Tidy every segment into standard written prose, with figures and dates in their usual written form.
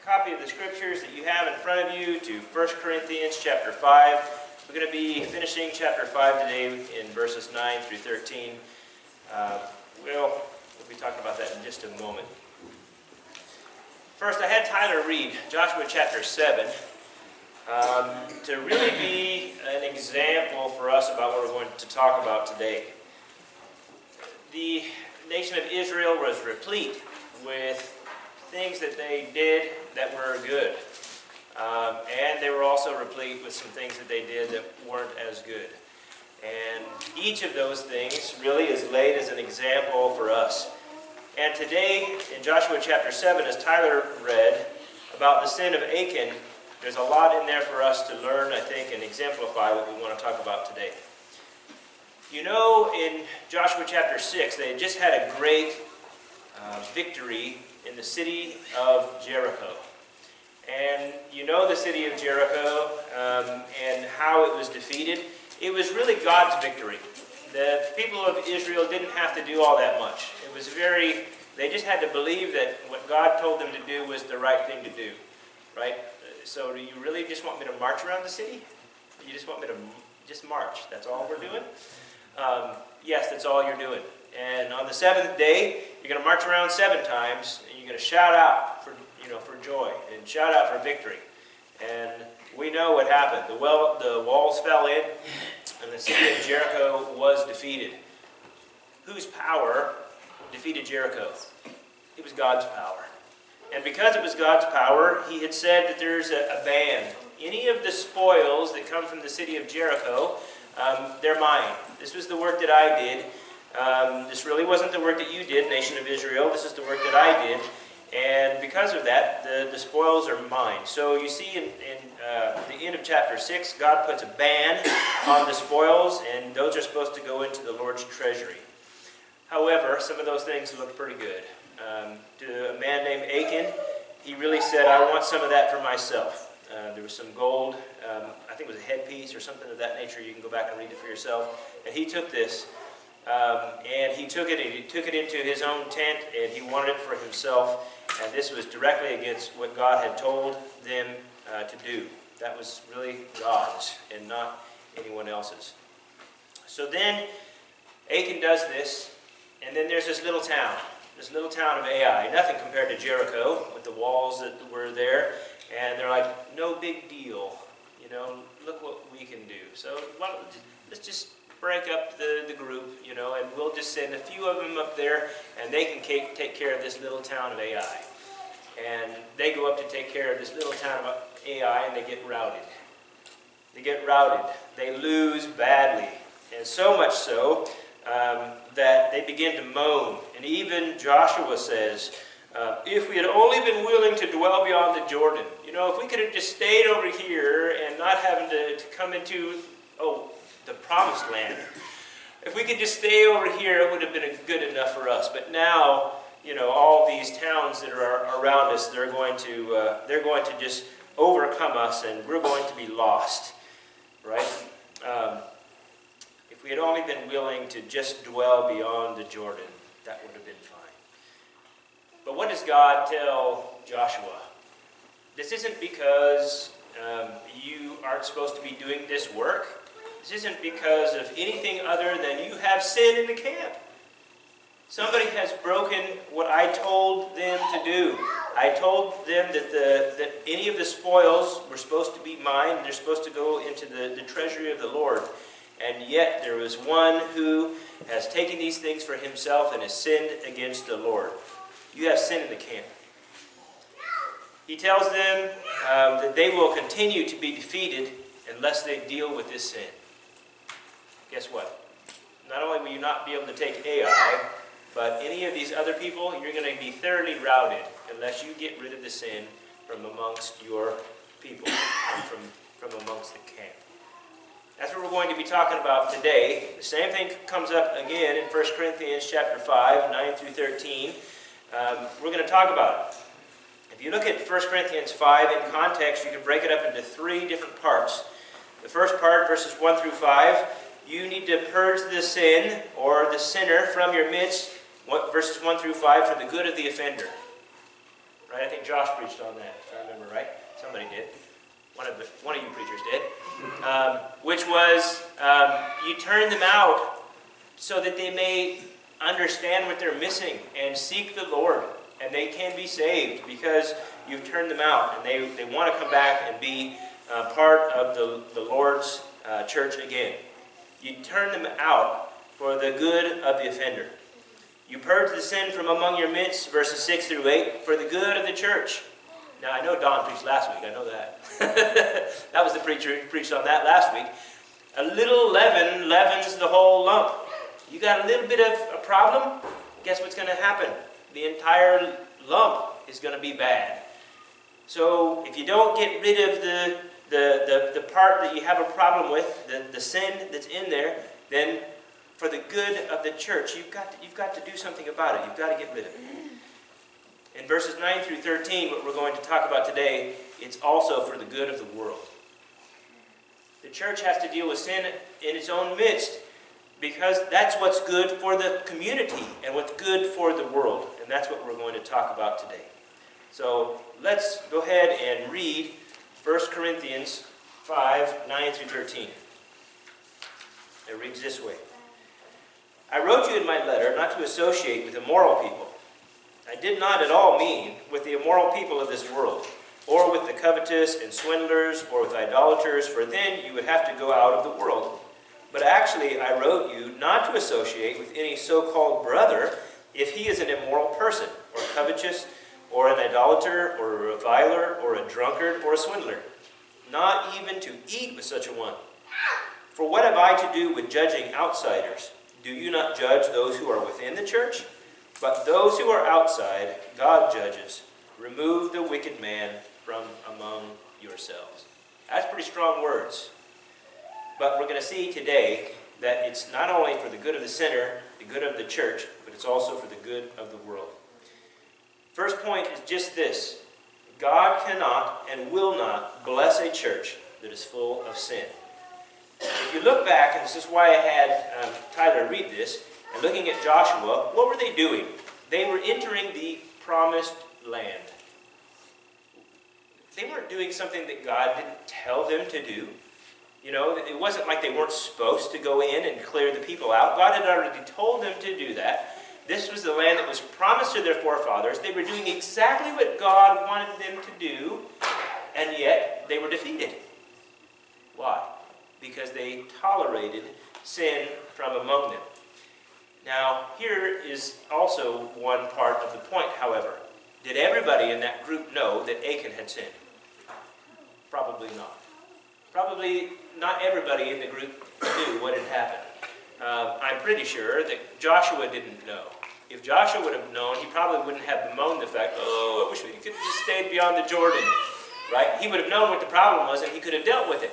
copy of the scriptures that you have in front of you to 1 Corinthians chapter 5. We're going to be finishing chapter 5 today in verses 9 through 13. We'll be talking about that in just a moment. First, I had Tyler read Joshua chapter 7 to really be an example for us about what we're going to talk about today. The nation of Israel was replete with things that they did that were good. And they were also replete with some things that they did that weren't as good. And each of those things really is laid as an example for us. And today, in Joshua chapter 7, as Tyler read about the sin of Achan, there's a lot in there for us to learn, I think, and exemplify what we want to talk about today. You know, in Joshua chapter 6, they had just had a great victory in the city of Jericho. And you know the city of Jericho and how it was defeated. It was really God's victory. The people of Israel didn't have to do all that much. It was they just had to believe that what God told them to do was the right thing to do. Right? So do you really just want me to march around the city? You just want me to just march? That's all we're doing? Yes, that's all you're doing. And on the seventh day, you're going to march around 7 times, and you're going to shout out for joy and shout out for victory. And we know what happened. The walls fell in, and the city of Jericho was defeated. Whose power defeated Jericho? It was God's power. And because it was God's power, he had said that there's a ban. Any of the spoils that come from the city of Jericho, they're mine. This was the work that I did. This really wasn't the work that you did, nation of Israel. This is the work that I did. And because of that, the spoils are mine. So you see in the end of chapter 6, God puts a ban on the spoils, and those are supposed to go into the Lord's treasury. However, some of those things look pretty good. To a man named Achan, he really said, I want some of that for myself. There was some gold, I think it was a headpiece or something of that nature. You can go back and read it for yourself. And he took this, and he took it into his own tent, and he wanted it for himself. And this was directly against what God had told them to do. That was really God's and not anyone else's. So then Achan does this, and then there's this little town of Ai, nothing compared to Jericho with the walls that were there. And they're like, no big deal, look what we can do. So let's just break up the group, and we'll just send a few of them up there, and they can take care of this little town of Ai. And they go up to take care of this little town of Ai, and they get routed. They lose badly, and so much so that they begin to moan. And even Joshua says, if we had only been willing to dwell beyond the Jordan, if we could have just stayed over here and not having to come into, the promised land, if we could just stay over here, it would have been good enough for us. But now, all these towns that are around us, they're going to just overcome us, and we're going to be lost, right? If we had only been willing to just dwell beyond the Jordan, that would have been fine. But what does God tell Joshua? This isn't because you aren't supposed to be doing this work. This isn't because of anything other than you have sin in the camp. Somebody has broken what I told them to do. I told them that any of the spoils were supposed to be mine, and they're supposed to go into the treasury of the Lord. And yet there was one who has taken these things for himself and has sinned against the Lord. You have sin in the camp. He tells them that they will continue to be defeated unless they deal with this sin. Guess what? Not only will you not be able to take Ai, but any of these other people, you're going to be thoroughly routed unless you get rid of the sin from amongst your people and from amongst the camp. That's what we're going to be talking about today. The same thing comes up again in 1 Corinthians chapter 5, 9 through 13. We're going to talk about it. If you look at 1 Corinthians 5 in context, you can break it up into 3 different parts. The first part, verses 1 through 5, you need to purge the sin or the sinner from your midst, verses 1 through 5, for the good of the offender. right? I think Josh preached on that, if I remember right. Somebody did. One of you preachers did. Which was, you turn them out so that they may understand what they're missing and seek the Lord. And they can be saved because you've turned them out. And they want to come back and be part of the Lord's church again. You turn them out for the good of the offender. You purge the sin from among your midst, verses 6 through 8, for the good of the church. Now, I know Don preached last week. I know that. That was the preacher who preached on that last week. A little leaven leavens the whole lump. You got a little bit of a problem, guess what's going to happen? The entire lump is going to be bad. So if you don't get rid of the part that you have a problem with, the sin that's in there, then for the good of the church, you've got to do something about it. You've got to get rid of it. In verses 9 through 13, what we're going to talk about today, it's also for the good of the world. The church has to deal with sin in its own midst because that's what's good for the community and what's good for the world. And that's what we're going to talk about today. So let's go ahead and read 1 Corinthians 5, 9 through 13. It reads this way. I wrote you in my letter not to associate with immoral people. I did not at all mean with the immoral people of this world, or with the covetous and swindlers, or with idolaters, for then you would have to go out of the world. But actually I wrote you not to associate with any so-called brother if he is an immoral person, or covetous, or an idolater, or a reviler, or a drunkard, or a swindler. Not even to eat with such a one. For what have I to do with judging outsiders? Do you not judge those who are within the church? But those who are outside, God judges. Remove the wicked man from among yourselves. That's pretty strong words. But we're going to see today that it's not only for the good of the sinner, the good of the church, but it's also for the good of the world. First point is just this. God cannot and will not bless a church that is full of sin. If you look back, and this is why I had Tyler read this, and looking at Joshua, what were they doing? They were entering the promised land. They weren't doing something that God didn't tell them to do. You know, it wasn't like they weren't supposed to go in and clear the people out. God had already told them to do that. This was the land that was promised to their forefathers. They were doing exactly what God wanted them to do, and yet they were defeated. Why? Because they tolerated sin from among them. Now, here is also one part of the point, however. Did everybody in that group know that Achan had sinned? Probably not. Probably not everybody in the group knew what had happened. I'm pretty sure that Joshua didn't know. If Joshua would have known, he probably wouldn't have bemoaned the fact, oh, I wish we could have just stayed beyond the Jordan. Right? He would have known what the problem was and he could have dealt with it.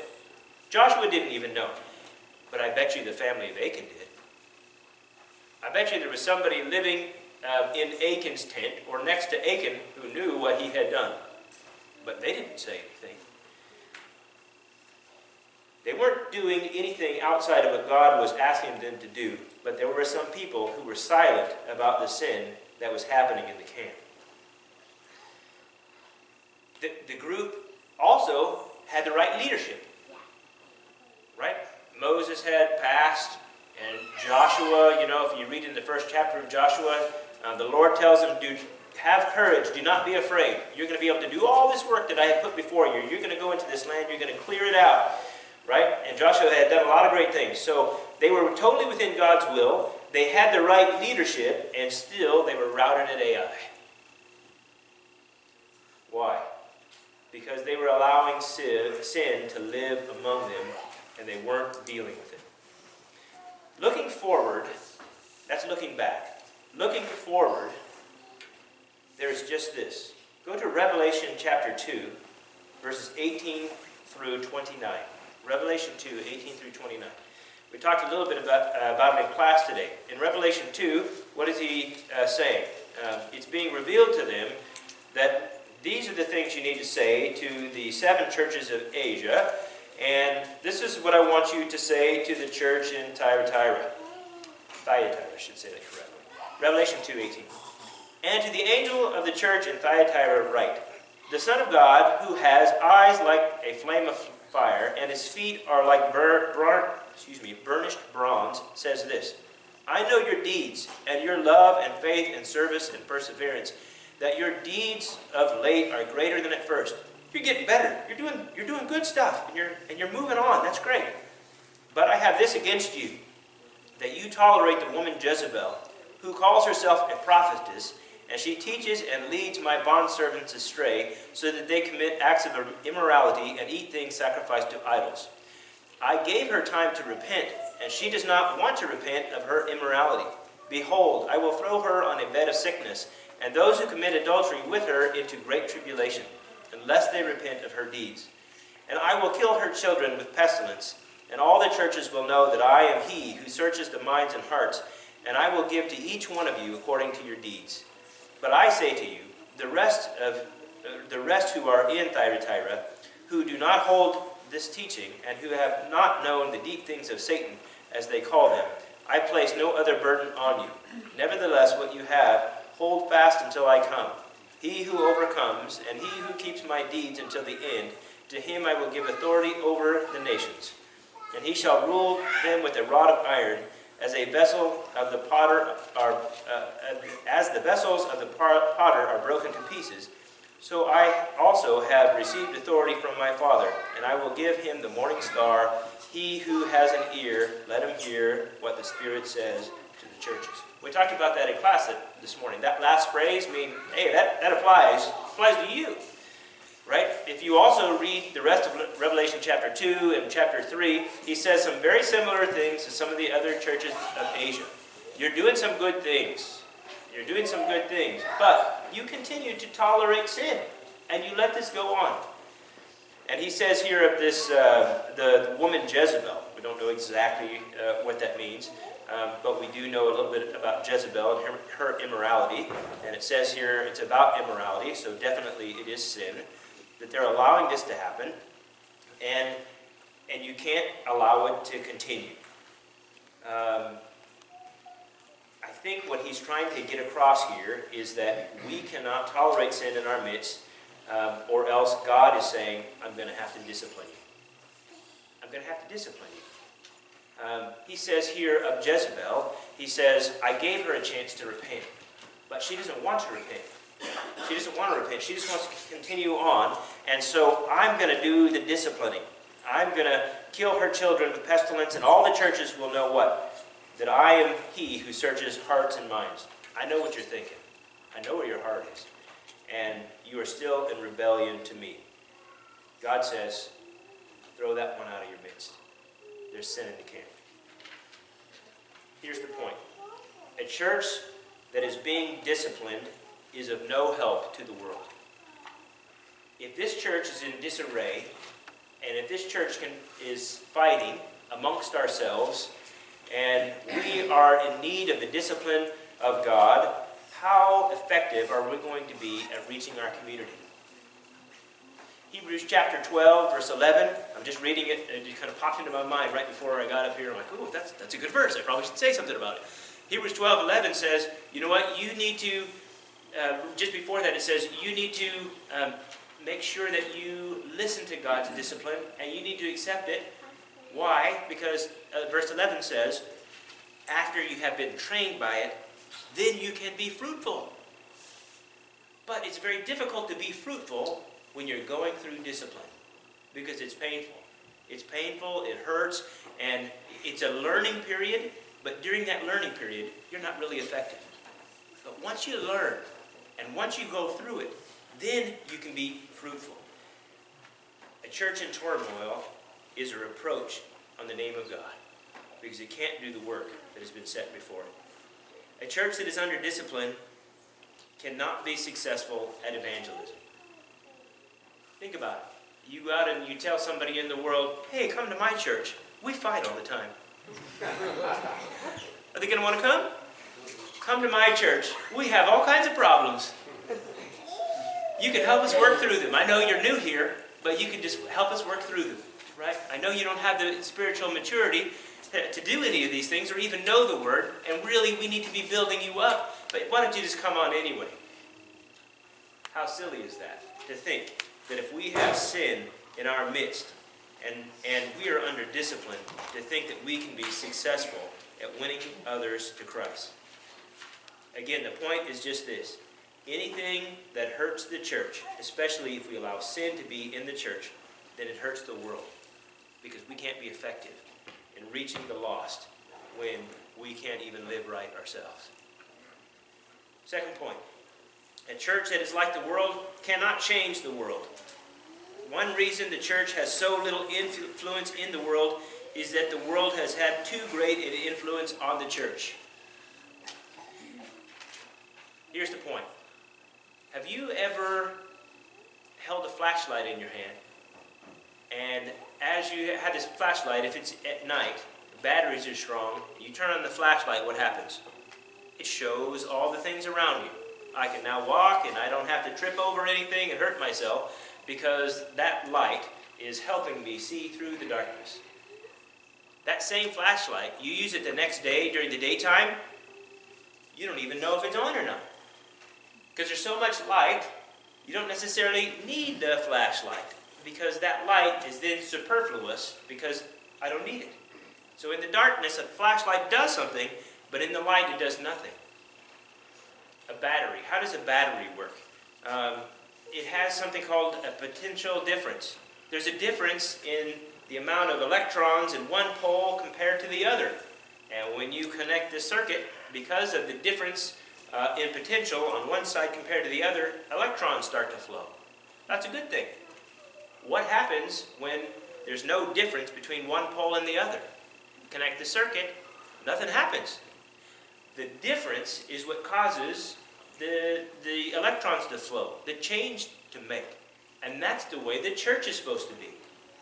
Joshua didn't even know. But I bet you the family of Achan did. I bet you there was somebody living in Achan's tent or next to Achan who knew what he had done. But they didn't say anything. They weren't doing anything outside of what God was asking them to do. But there were some people who were silent about the sin that was happening in the camp. The group also had the right leadership. Right? Moses had passed, and Joshua, you know, if you read in the first chapter of Joshua, the Lord tells him, have courage, do not be afraid. You're going to be able to do all this work that I have put before you. You're going to go into this land, you're going to clear it out. Right? And Joshua had done a lot of great things. So they were totally within God's will. They had the right leadership, and still they were routed at Ai. Why? Because they were allowing sin to live among them, and they weren't dealing with it. Looking forward, that's looking back. Looking forward, there's just this. Go to Revelation chapter 2, verses 18 through 29. Revelation 2, 18 through 29. We talked a little bit about it in class today. In Revelation 2, what is he saying? It's being revealed to them that these are the things you need to say to the 7 churches of Asia, and this is what I want you to say to the church in Thyatira. Thyatira, I should say that correctly. Revelation 2:18. And to the angel of the church in Thyatira write, the Son of God, who has eyes like a flame of fire, and his feet are like burnished bronze, says this, I know your deeds, and your love and faith and service and perseverance, that your deeds of late are greater than at first. You're getting better. You're doing good stuff, and you're moving on. That's great. But I have this against you, that you tolerate the woman Jezebel, who calls herself a prophetess, and she teaches and leads my bondservants astray, so that they commit acts of immorality and eat things sacrificed to idols. I gave her time to repent, and she does not want to repent of her immorality. Behold, I will throw her on a bed of sickness, and those who commit adultery with her into great tribulation, unless they repent of her deeds. And I will kill her children with pestilence, and all the churches will know that I am he who searches the minds and hearts, and I will give to each one of you according to your deeds. But I say to you, the rest who are in Thyatira, who do not hold this teaching, and who have not known the deep things of Satan, as they call them, I place no other burden on you. Nevertheless, what you have, hold fast until I come. He who overcomes, and he who keeps my deeds until the end, to him I will give authority over the nations. And he shall rule them with a rod of iron, as a vessel of the potter as the vessels of the potter are broken to pieces. So I also have received authority from my Father, and I will give him the morning star. He who has an ear, let him hear what the Spirit says to the churches. We talked about that in class this morning. That last phrase means, hey, that applies to you, right? If you also read the rest of Revelation chapter 2 and chapter 3, he says some very similar things to some of the other churches of Asia. You're doing some good things. You're doing some good things, but you continue to tolerate sin, and you let this go on. And he says here of this, the woman Jezebel. We don't know exactly what that means, but we do know a little bit about Jezebel and her immorality. And it says here it's about immorality, so definitely it is sin. That they're allowing this to happen, and you can't allow it to continue. I think what he's trying to get across here is that we cannot tolerate sin in our midst, or else God is saying, I'm going to have to discipline you. I'm going to have to discipline you. He says here of Jezebel, he says, I gave her a chance to repent, but she doesn't want to repent. She doesn't want to repent. She just wants to continue on, and so I'm going to do the disciplining. I'm going to kill her children with pestilence, and all the churches will know what? That I am he who searches hearts and minds. I know what you're thinking. I know where your heart is. And you are still in rebellion to me. God says, throw that one out of your midst. There's sin in the camp. Here's the point. A church that is being disciplined is of no help to the world. If this church is in disarray, and if this church is fighting amongst ourselves, and we are in need of the discipline of God, how effective are we going to be at reaching our community? Hebrews chapter 12, verse 11. I'm just reading it, and it just kind of popped into my mind right before I got up here. I'm like, oh, that's a good verse. I probably should say something about it. Hebrews 12, 11 says, you know what? You need to, just before that it says, you need to make sure that you listen to God's discipline, and you need to accept it. Why? Because verse 11 says, after you have been trained by it, then you can be fruitful. But it's very difficult to be fruitful when you're going through discipline, because it's painful. It's painful, it hurts, and it's a learning period, but during that learning period, you're not really effective. But once you learn, and once you go through it, then you can be fruitful. A church in turmoil is a reproach on the name of God, because it can't do the work that has been set before it. A church that is under discipline cannot be successful at evangelism. Think about it. You go out and you tell somebody in the world, hey, come to my church. We fight all the time. Are they going to want to come? Come to my church. We have all kinds of problems. You can help us work through them. I know you're new here, but you can just help us work through them. Right? I know you don't have the spiritual maturity to do any of these things or even know the Word, and really we need to be building you up But why don't you just come on anyway? How silly is that? To think that if we have sin in our midst and we are under discipline, to think that we can be successful at winning others to Christ. Again, the point is just this. Anything that hurts the church, especially if we allow sin to be in the church, then it hurts the world. Because we can't be effective in reaching the lost when we can't even live right ourselves. Second point. A church that is like the world cannot change the world. One reason the church has so little influence in the world is that the world has had too great an influence on the church. Here's the point. Have you ever held a flashlight in your hand? And as you had this flashlight, if it's at night, the batteries are strong, you turn on the flashlight, what happens? It shows all the things around you. I can now walk and I don't have to trip over anything and hurt myself because that light is helping me see through the darkness. That same flashlight, you use it the next day during the daytime, you don't even know if it's on or not. Because there's so much light, you don't necessarily need the flashlight because that light is then superfluous because I don't need it. So in the darkness, a flashlight does something, but in the light it does nothing. A battery. How does a battery work? It has something called a potential difference. There's a difference in the amount of electrons in one pole compared to the other. And when you connect this circuit, because of the difference in potential on one side compared to the other, electrons start to flow. That's a good thing. What happens when there's no difference between one pole and the other? Connect the circuit, nothing happens. The difference is what causes the electrons to flow, the change to make. And that's the way the church is supposed to be.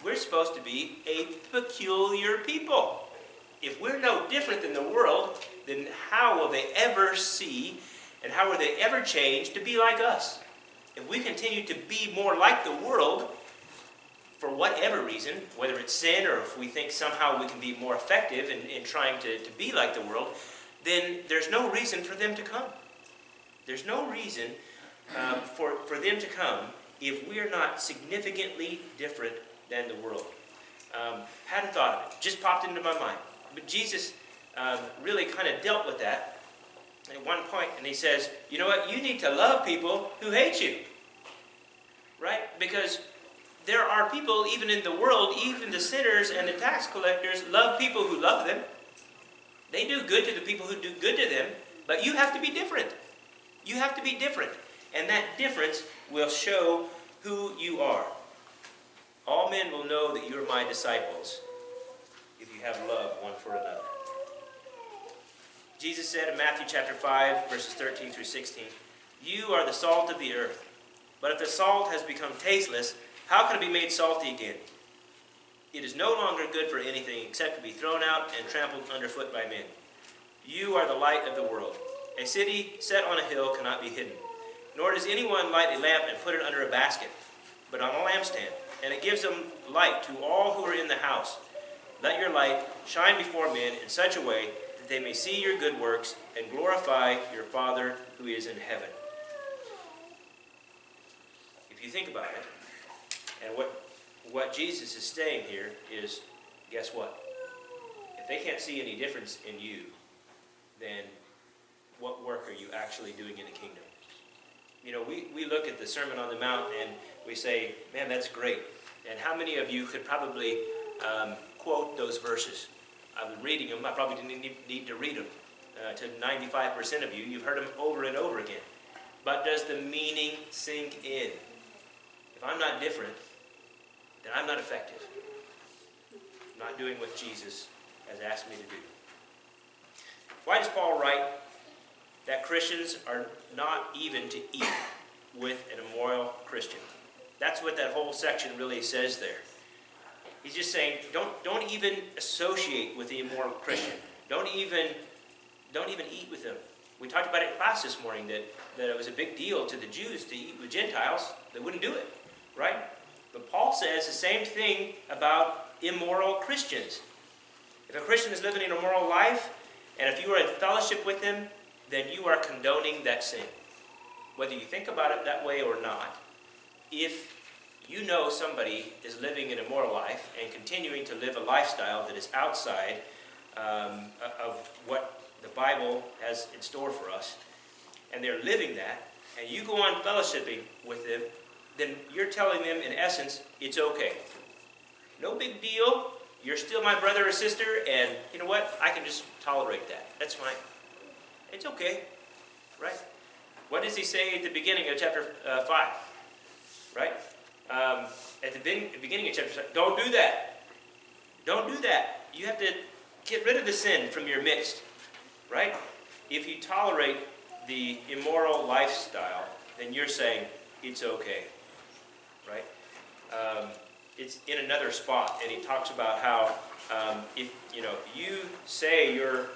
We're supposed to be a peculiar people. If we're no different than the world, then how will they ever see and how will they ever change to be like us? If we continue to be more like the world, for whatever reason, whether it's sin or if we think somehow we can be more effective in trying to be like the world, then there's no reason for them to come. There's no reason for them to come if we are not significantly different than the world. Hadn't thought of it. Just popped into my mind. But Jesus really kind of dealt with that at one point, and he says, you know what? You need to love people who hate you. Right? Because there are people, even in the world, even the sinners and the tax collectors love people who love them. They do good to the people who do good to them, but you have to be different. You have to be different. And that difference will show who you are. All men will know that you are my disciples if you have love one for another. Jesus said in Matthew chapter 5, verses 13 through 16, you are the salt of the earth. But if the salt has become tasteless, how can it be made salty again? It is no longer good for anything except to be thrown out and trampled underfoot by men. You are the light of the world. A city set on a hill cannot be hidden. Nor does anyone light a lamp and put it under a basket, but on a lampstand, and it gives them light to all who are in the house. Let your light shine before men in such a way that they may see your good works and glorify your Father who is in heaven. If you think about it, and what Jesus is saying here is, guess what? If they can't see any difference in you, then what work are you actually doing in the kingdom? You know, we look at the Sermon on the Mount and we say, man, that's great. And how many of you could probably quote those verses? I was reading them. I probably didn't need to read them. To 95% of you, you've heard them over and over again. But does the meaning sink in? If I'm not different, then I'm not effective. I'm not doing what Jesus has asked me to do. Why does Paul write that Christians are not even to eat with an immoral Christian? That's what that whole section really says there. He's just saying, don't even associate with the immoral Christian. Don't even eat with them. We talked about it in class this morning that it was a big deal to the Jews to eat with Gentiles. They wouldn't do it, right? But Paul says the same thing about immoral Christians. If a Christian is living an immoral life, and if you are in fellowship with them, then you are condoning that sin. Whether you think about it that way or not, if you know somebody is living an immoral life and continuing to live a lifestyle that is outside of what the Bible has in store for us, and they're living that, and you go on fellowshipping with them, then you're telling them, in essence, it's okay. No big deal. You're still my brother or sister, and you know what? I can just tolerate that. That's fine. It's okay. Right? What does he say at the beginning of chapter 5? Right? At the beginning of chapter 5, don't do that. Don't do that. You have to get rid of the sin from your midst. Right? If you tolerate the immoral lifestyle, then you're saying it's okay. Right? It's in another spot, and he talks about how if you say you're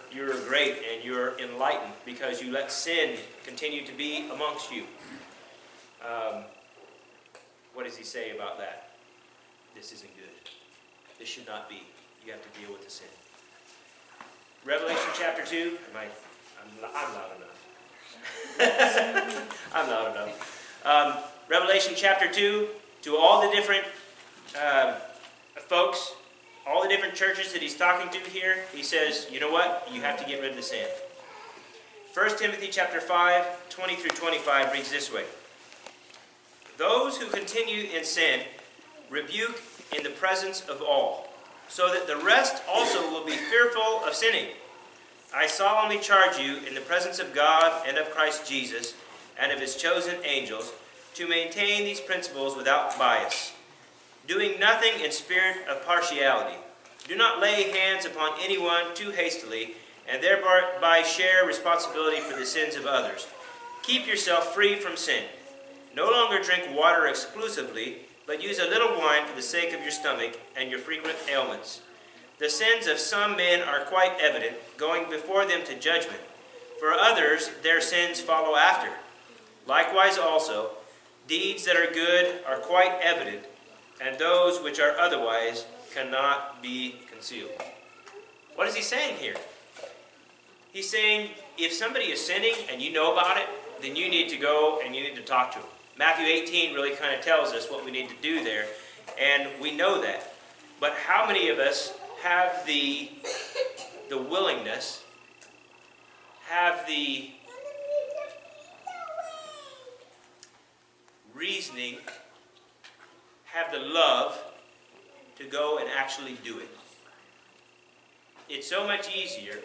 great and you're enlightened because you let sin continue to be amongst you. What does he say about that? This isn't good. This should not be. You have to deal with the sin. Revelation chapter 2. I'm loud enough. I'm loud enough. Revelation chapter 2, to all the different folks, all the different churches that he's talking to here, he says, you know what? You have to get rid of the sin. 1 Timothy chapter 5, 20 through 25 reads this way. Those who continue in sin rebuke in the presence of all, so that the rest also will be fearful of sinning. I solemnly charge you in the presence of God and of Christ Jesus and of his chosen angels to maintain these principles without bias, doing nothing in spirit of partiality. Do not lay hands upon anyone too hastily, and thereby share responsibility for the sins of others. Keep yourself free from sin. No longer drink water exclusively, but use a little wine for the sake of your stomach and your frequent ailments. The sins of some men are quite evident, going before them to judgment. For others, their sins follow after. Likewise also, deeds that are good are quite evident, and those which are otherwise cannot be concealed. What is he saying here? He's saying, if somebody is sinning and you know about it, then you need to go and you need to talk to them. Matthew 18 really kind of tells us what we need to do there, and we know that. But how many of us have the willingness, have the reasoning, have the love to go and actually do it? It's so much easier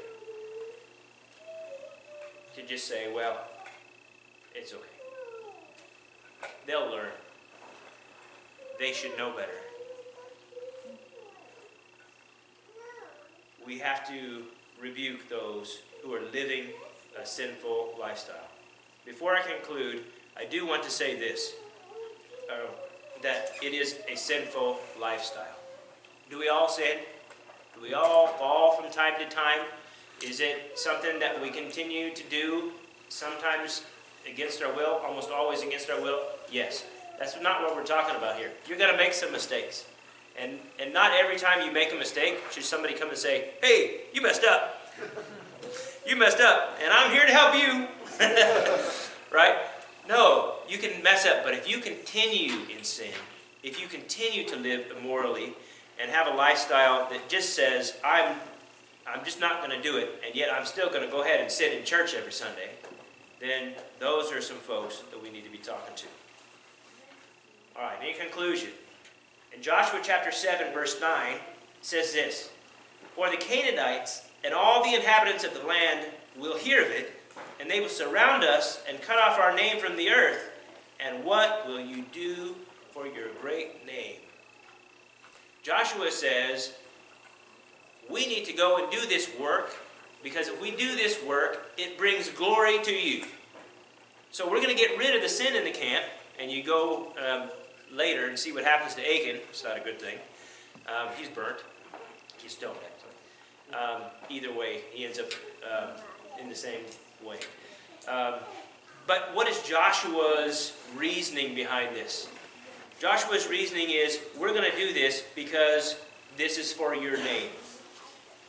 to just say, well, it's okay. They'll learn. They should know better. We have to rebuke those who are living a sinful lifestyle. Before I conclude, I do want to say this, that it is a sinful lifestyle. Do we all sin? Do we all fall from time to time? Is it something that we continue to do, sometimes against our will, almost always against our will? Yes. That's not what we're talking about here. You're going to make some mistakes. And not every time you make a mistake should somebody come and say, hey, you messed up. You messed up, and I'm here to help you. Right? No, you can mess up, but if you continue in sin, if you continue to live immorally and have a lifestyle that just says, I'm just not going to do it, and yet I'm still going to go ahead and sit in church every Sunday, then those are some folks that we need to be talking to. All right, in conclusion, in Joshua chapter 7, verse 9, it says this, for the Canaanites and all the inhabitants of the land will hear of it, and they will surround us and cut off our name from the earth. And what will you do for your great name? Joshua says, we need to go and do this work, because if we do this work, it brings glory to you. So we're going to get rid of the sin in the camp, and you go later and see what happens to Achan. It's not a good thing. He's burnt. He's stoned, actually. Either way, he ends up in the same way. But what is Joshua's reasoning behind this? Joshua's reasoning is, we're going to do this because this is for your name.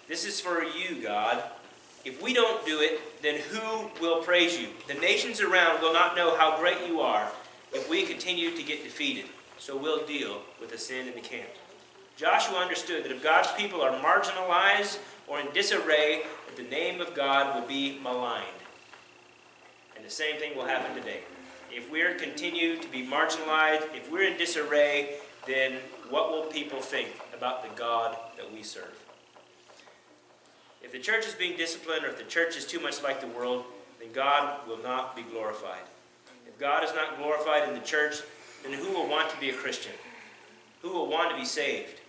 This is for you, God. If we don't do it, then who will praise you? The nations around will not know how great you are if we continue to get defeated. So we'll deal with the sin in the camp. Joshua understood that if God's people are marginalized or in disarray, that the name of God will be maligned. And the same thing will happen today. If we're continue to be marginalized, if we're in disarray, then what will people think about the God that we serve? If the church is being disciplined, or if the church is too much like the world, then God will not be glorified. If God is not glorified in the church, then who will want to be a Christian? Who will want to be saved?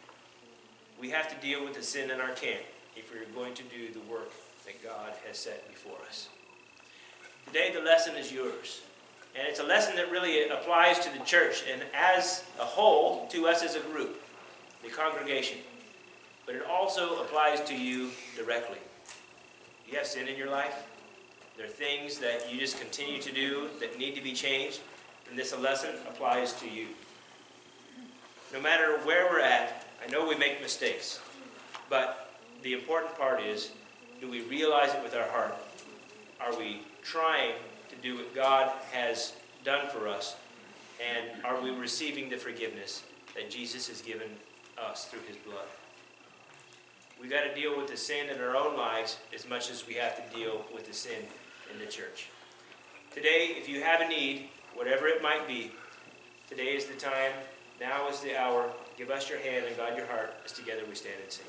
We have to deal with the sin in our camp if we're going to do the work that God has set before us. Today the lesson is yours. And it's a lesson that really applies to the church and as a whole, to us as a group, the congregation. But it also applies to you directly. You have sin in your life. There are things that you just continue to do that need to be changed. And this lesson applies to you. No matter where we're at, I know we make mistakes. But the important part is, do we realize it with our heart? Are we trying to do what God has done for us? And are we receiving the forgiveness that Jesus has given us through his blood? We've got to deal with the sin in our own lives as much as we have to deal with the sin in the church. Today, if you have a need, whatever it might be, today is the time, now is the hour. Give us your hand and guide your heart as together we stand and sing.